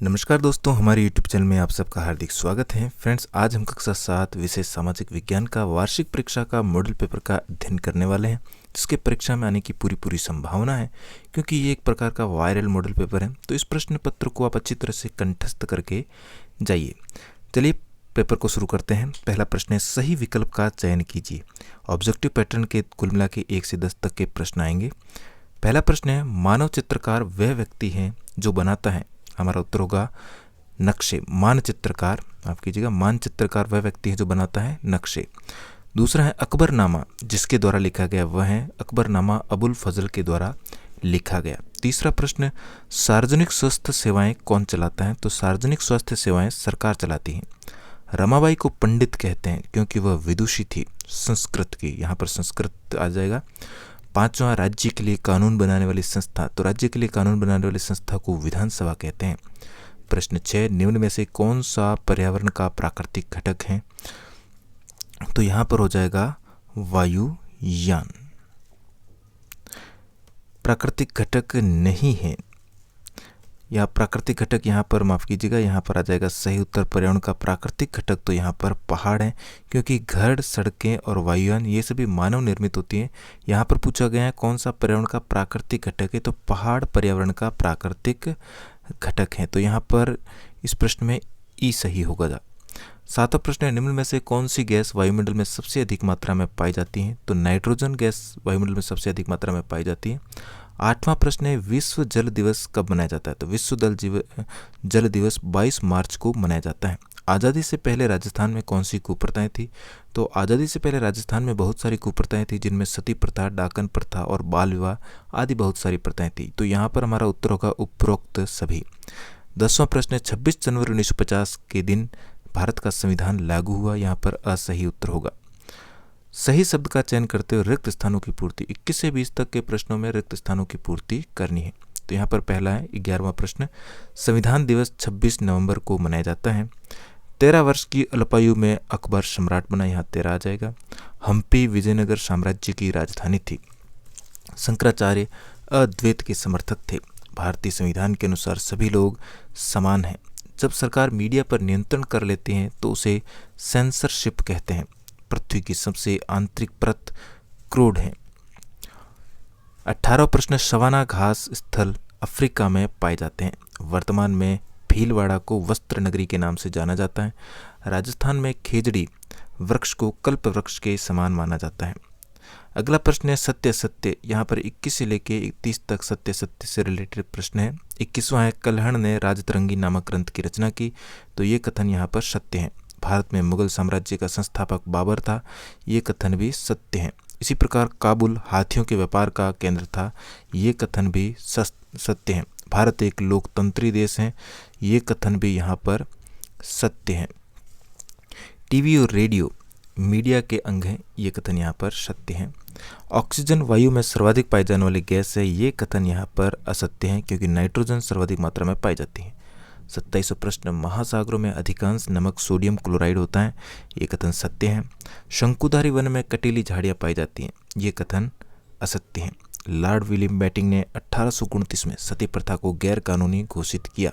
नमस्कार दोस्तों, हमारे YouTube चैनल में आप सबका हार्दिक स्वागत है। फ्रेंड्स, आज हम कक्षा 7 विषय सामाजिक विज्ञान का वार्षिक परीक्षा का मॉडल पेपर का अध्ययन करने वाले हैं, जिसके परीक्षा में आने की पूरी संभावना है, क्योंकि ये एक प्रकार का वायरल मॉडल पेपर है। तो इस प्रश्न पत्र को आप अच्छी तरह से कंठस्थ करके जाइए। चलिए पेपर को शुरू करते हैं। पहला प्रश्न है, सही विकल्प का चयन कीजिए। ऑब्जेक्टिव पैटर्न के कुल मिला के 1 से 10 तक के प्रश्न आएंगे। पहला प्रश्न है, मानव चित्रकार वह व्यक्ति है जो बनाता है। हमारा उत्तर होगा नक्शे। मानचित्रकार, माफ कीजिएगा, मानचित्रकार वह व्यक्ति है जो बनाता है नक्शे। दूसरा है, अकबरनामा जिसके द्वारा लिखा गया वह है। अकबरनामा अबुल फजल के द्वारा लिखा गया। तीसरा प्रश्न, सार्वजनिक स्वास्थ्य सेवाएं कौन चलाता है। तो सार्वजनिक स्वास्थ्य सेवाएं सरकार चलाती हैं। रमाबाई को पंडित कहते हैं क्योंकि वह विदुषी थी संस्कृत की, यहाँ पर संस्कृत आ जाएगा। पांचवा, राज्य के लिए कानून बनाने वाली संस्था। तो राज्य के लिए कानून बनाने वाली संस्था को विधानसभा कहते हैं। प्रश्न 6, निम्न में से कौन सा पर्यावरण का प्राकृतिक घटक है। तो यहां पर हो जाएगा वायुयान। प्राकृतिक घटक नहीं है, या प्राकृतिक घटक यहाँ पर माफ कीजिएगा, यहाँ पर आ जाएगा सही उत्तर पर्यावरण का प्राकृतिक घटक। तो यहाँ पर पहाड़ है, क्योंकि घर, सड़कें और वायुयान ये सभी मानव निर्मित होती हैं। यहाँ पर पूछा गया है कौन सा पर्यावरण का प्राकृतिक घटक है, तो पहाड़ पर्यावरण का प्राकृतिक घटक है। तो यहाँ पर इस प्रश्न में ई सही होगा। सातवां प्रश्न है, निम्न में से कौन सी गैस वायुमंडल में सबसे अधिक मात्रा में पाई जाती है। तो नाइट्रोजन गैस वायुमंडल में सबसे अधिक मात्रा में पाई जाती है। आठवां प्रश्न है, विश्व जल दिवस कब मनाया जाता है। तो विश्व जल दिवस 22 मार्च को मनाया जाता है। आज़ादी से पहले राजस्थान में कौन सी कुप्रथाएं थी। तो आज़ादी से पहले राजस्थान में बहुत सारी कुप्रथाएं थी, जिनमें सती प्रथा, डाकन प्रथा और बाल विवाह आदि बहुत सारी प्रथाएं थी। तो यहाँ पर हमारा उत्तर होगा उपरोक्त सभी। 10वां प्रश्न है, 26 जनवरी 1950 के दिन भारत का संविधान लागू हुआ। यहाँ पर असही उत्तर होगा। सही शब्द का चयन करते हुए रिक्त स्थानों की पूर्ति। 21 से 20 तक के प्रश्नों में रिक्त स्थानों की पूर्ति करनी है। तो यहाँ पर पहला है 11वां प्रश्न, संविधान दिवस 26 नवंबर को मनाया जाता है। 13 वर्ष की अल्पायु में अकबर सम्राट बना। यहाँ 13 आ जाएगा। हम्पी विजयनगर साम्राज्य की राजधानी थी। शंकराचार्य अद्वैत के समर्थक थे। भारतीय संविधान के अनुसार सभी लोग समान हैं। जब सरकार मीडिया पर नियंत्रण कर लेती है तो उसे सेंसरशिप कहते हैं। पृथ्वी की सबसे आंतरिक परत क्रोड है। 18वां प्रश्न, सवाना घास स्थल अफ्रीका में पाए जाते हैं। वर्तमान में भीलवाड़ा को वस्त्र नगरी के नाम से जाना जाता है। राजस्थान में खेजड़ी वृक्ष को कल्प वृक्ष के समान माना जाता है। अगला प्रश्न है, सत्य सत्य। यहाँ पर 21 से लेके 31 तक सत्य सत्य से रिलेटेड प्रश्न है। 21वां है, कल्हण ने राजतरंगी नामक ग्रंथ की रचना की। तो ये कथन यहाँ पर सत्य है। भारत में मुगल साम्राज्य का संस्थापक बाबर था। ये कथन भी सत्य है। इसी प्रकार काबुल हाथियों के व्यापार का केंद्र था। ये कथन भी सत्य है। भारत एक लोकतंत्री देश है। ये कथन भी यहाँ पर सत्य है। टीवी और रेडियो मीडिया के अंग हैं। ये कथन यहाँ पर सत्य है। ऑक्सीजन वायु में सर्वाधिक पाई जाने वाली गैस है। ये कथन यहाँ पर असत्य है, क्योंकि नाइट्रोजन सर्वाधिक मात्रा में पाई जाती है। 27वां प्रश्न, महासागरों में अधिकांश नमक सोडियम क्लोराइड होता है। ये कथन सत्य है। शंकुधारी वन में कटीली झाड़ियाँ पाई जाती हैं। ये कथन असत्य है। लॉर्ड विलियम बेटिंग ने 1829 में सती प्रथा को गैर कानूनी घोषित किया।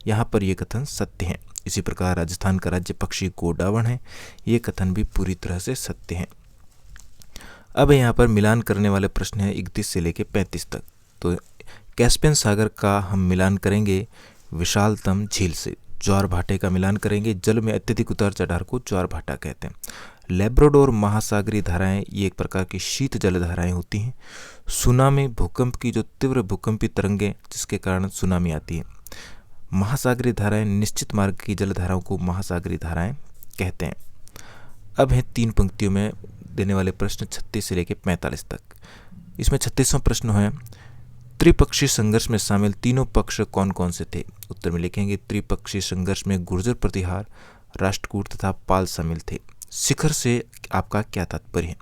यहाँ पर यह कथन सत्य है। इसी प्रकार राजस्थान का राज्य पक्षी गोडावण है। ये कथन भी पूरी तरह से सत्य है। अब यहाँ पर मिलान करने वाले प्रश्न है 31 से लेकर 35 तक। तो कैस्पियन सागर का हम मिलान करेंगे विशालतम झील से। ज्वार भाटे का मिलान करेंगे। जल में अत्यधिक उतार चढ़ाव को ज्वार भाटा कहते हैं। लेब्राडोर महासागरीय धाराएं ये एक प्रकार की शीत जल धाराएं होती हैं। सुनामी भूकंप की जो तीव्र भूकंपी तरंगें जिसके कारण सुनामी आती है। महासागरीय धाराएं निश्चित मार्ग की जल धाराओं को महासागरीय धाराएं कहते हैं। अब है 3 पंक्तियों में देने वाले प्रश्न 36 से लेकर 45 तक। इसमें 36वां प्रश्न है, त्रिपक्षीय संघर्ष में शामिल तीनों पक्ष कौन कौन से थे। उत्तर में लिखेंगे, त्रिपक्षीय संघर्ष में गुर्जर प्रतिहार, राष्ट्रकूट तथा पाल शामिल थे। शिखर से आपका क्या तात्पर्य है।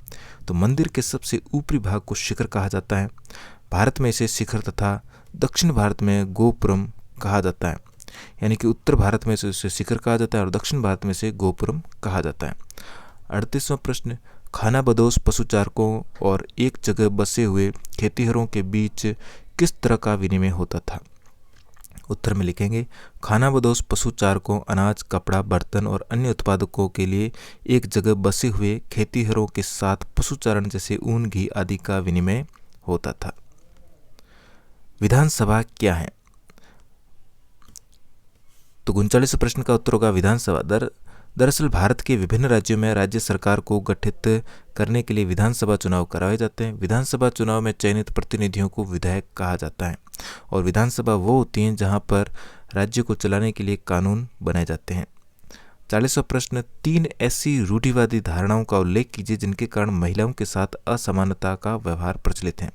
तो मंदिर के सबसे ऊपरी भाग को शिखर कहा जाता है। भारत में इसे शिखर तथा दक्षिण भारत में गोपुरम कहा जाता है। यानी कि उत्तर भारत में इसे शिखर कहा जाता है और दक्षिण भारत में इसे गोपुरम कहा जाता है। 38वां प्रश्न, खानाबदोश पशुचारकों और एक जगह बसे हुए खेतीहरों के बीच किस तरह का विनिमय होता था। उत्तर में लिखेंगे खानाबदोश पशु चारकों, अनाज, कपड़ा, बर्तन और अन्य उत्पादकों के लिए एक जगह बसे हुए खेतीहरों के साथ पशुचारण जैसे ऊन, घी आदि का विनिमय होता था। विधानसभा क्या है? तो 39 प्रश्न का उत्तर होगा विधानसभा। दरअसल भारत के विभिन्न राज्यों में राज्य सरकार को गठित करने के लिए विधानसभा चुनाव कराए जाते हैं। विधानसभा चुनाव में चयनित प्रतिनिधियों को विधायक कहा जाता है और विधानसभा वो होती हैं जहां पर राज्य को चलाने के लिए कानून बनाए जाते हैं। 40वां प्रश्न, 3 ऐसी रूढ़िवादी धारणाओं का उल्लेख कीजिए जिनके कारण महिलाओं के साथ असमानता का व्यवहार प्रचलित है।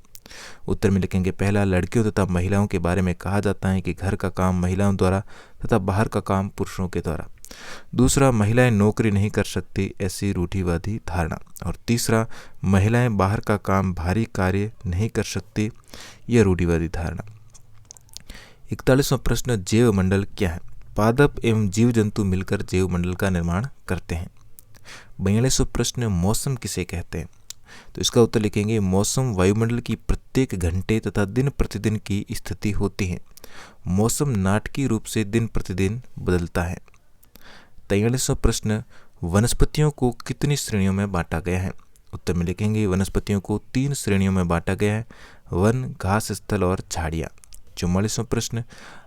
उत्तर में लिखेंगे पहला, लड़कियों तथा महिलाओं के बारे में कहा जाता है कि घर का काम महिलाओं द्वारा तथा बाहर का काम पुरुषों के द्वारा। दूसरा, महिलाएं नौकरी नहीं कर सकती, ऐसी रूढ़िवादी धारणा। और तीसरा, महिलाएं बाहर का काम भारी कार्य नहीं कर सकती, यह रूढ़िवादी धारणा। 41वां प्रश्न, जैव मंडल क्या है? पादप एवं जीव जंतु मिलकर जैव मंडल का निर्माण करते हैं। 42वां प्रश्न, मौसम किसे कहते हैं? तो इसका उत्तर लिखेंगे मौसम वायुमंडल की प्रत्येक घंटे तथा दिन प्रतिदिन की स्थिति होती है। मौसम नाटकीय रूप से दिन प्रतिदिन बदलता है। 43वां प्रश्न, वनस्पतियों को कितनी श्रेणियों में बांटा गया है? उत्तर में लिखेंगे वनस्पतियों को 3 श्रेणियों में बांटा गया है, वन, घास स्थल और झाड़ियाँ। 44वां प्रश्न,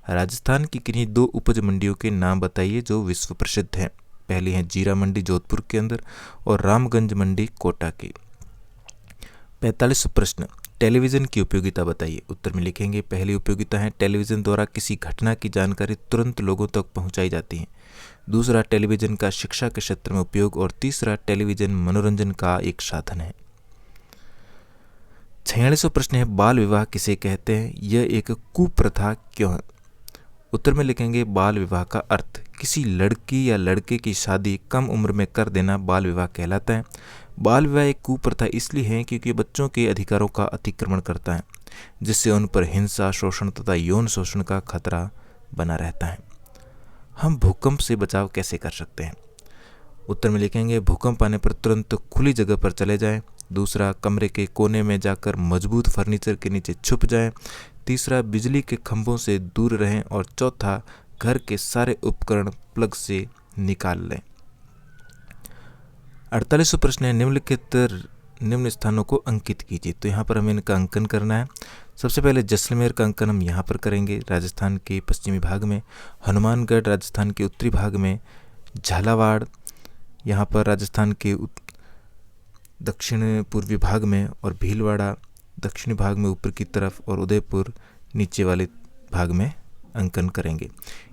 राजस्थान की किन्हीं 2 उपज मंडियों के नाम बताइए जो विश्व प्रसिद्ध हैं। पहली है जीरा मंडी जोधपुर के अंदर और रामगंज मंडी कोटा की। 45वां प्रश्न, टेलीविज़न की उपयोगिता बताइए। उत्तर में लिखेंगे पहली उपयोगिता है टेलीविज़न द्वारा किसी घटना की जानकारी तुरंत लोगों तक पहुंचाई जाती है। दूसरा, टेलीविज़न का शिक्षा के क्षेत्र में उपयोग और तीसरा, टेलीविज़न मनोरंजन का एक साधन है। 46वां प्रश्न है बाल विवाह किसे कहते हैं? यह एक कुप्रथा क्यों है? उत्तर में लिखेंगे बाल विवाह का अर्थ किसी लड़की या लड़के की शादी कम उम्र में कर देना बाल विवाह कहलाता है। बाल विवाह एक कुप्रथा इसलिए है क्योंकि बच्चों के अधिकारों का अतिक्रमण करता है, जिससे उन पर हिंसा, शोषण तथा यौन शोषण का खतरा बना रहता है। हम भूकंप से बचाव कैसे कर सकते हैं? उत्तर में लिखेंगे भूकंप आने पर तुरंत खुली जगह पर चले जाएं। दूसरा, कमरे के कोने में जाकर मजबूत फर्नीचर के नीचे छुप जाएं। तीसरा, बिजली के खंभों से दूर रहें और चौथा, घर के सारे उपकरण प्लग से निकाल लें। 48वां प्रश्न है निम्नलिखित निम्न स्थानों को अंकित कीजिए। तो यहाँ पर हमें इनका अंकन करना है। सबसे पहले जैसलमेर का अंकन हम यहाँ पर करेंगे, राजस्थान के पश्चिमी भाग में। हनुमानगढ़ राजस्थान के उत्तरी भाग में। झालावाड़ यहाँ पर राजस्थान के दक्षिण पूर्वी भाग में। और भीलवाड़ा दक्षिणी भाग में ऊपर की तरफ। और उदयपुर नीचे वाले भाग में अंकन करेंगे।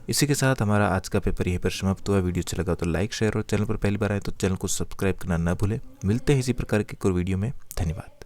इसी के साथ हमारा आज का पेपर यहीं पर समाप्त हुआ। वीडियो अच्छा लगा तो लाइक, शेयर और चैनल पर पहली बार आए तो चैनल को सब्सक्राइब करना न भूलें। मिलते हैं इसी प्रकार के कोई वीडियो में। धन्यवाद।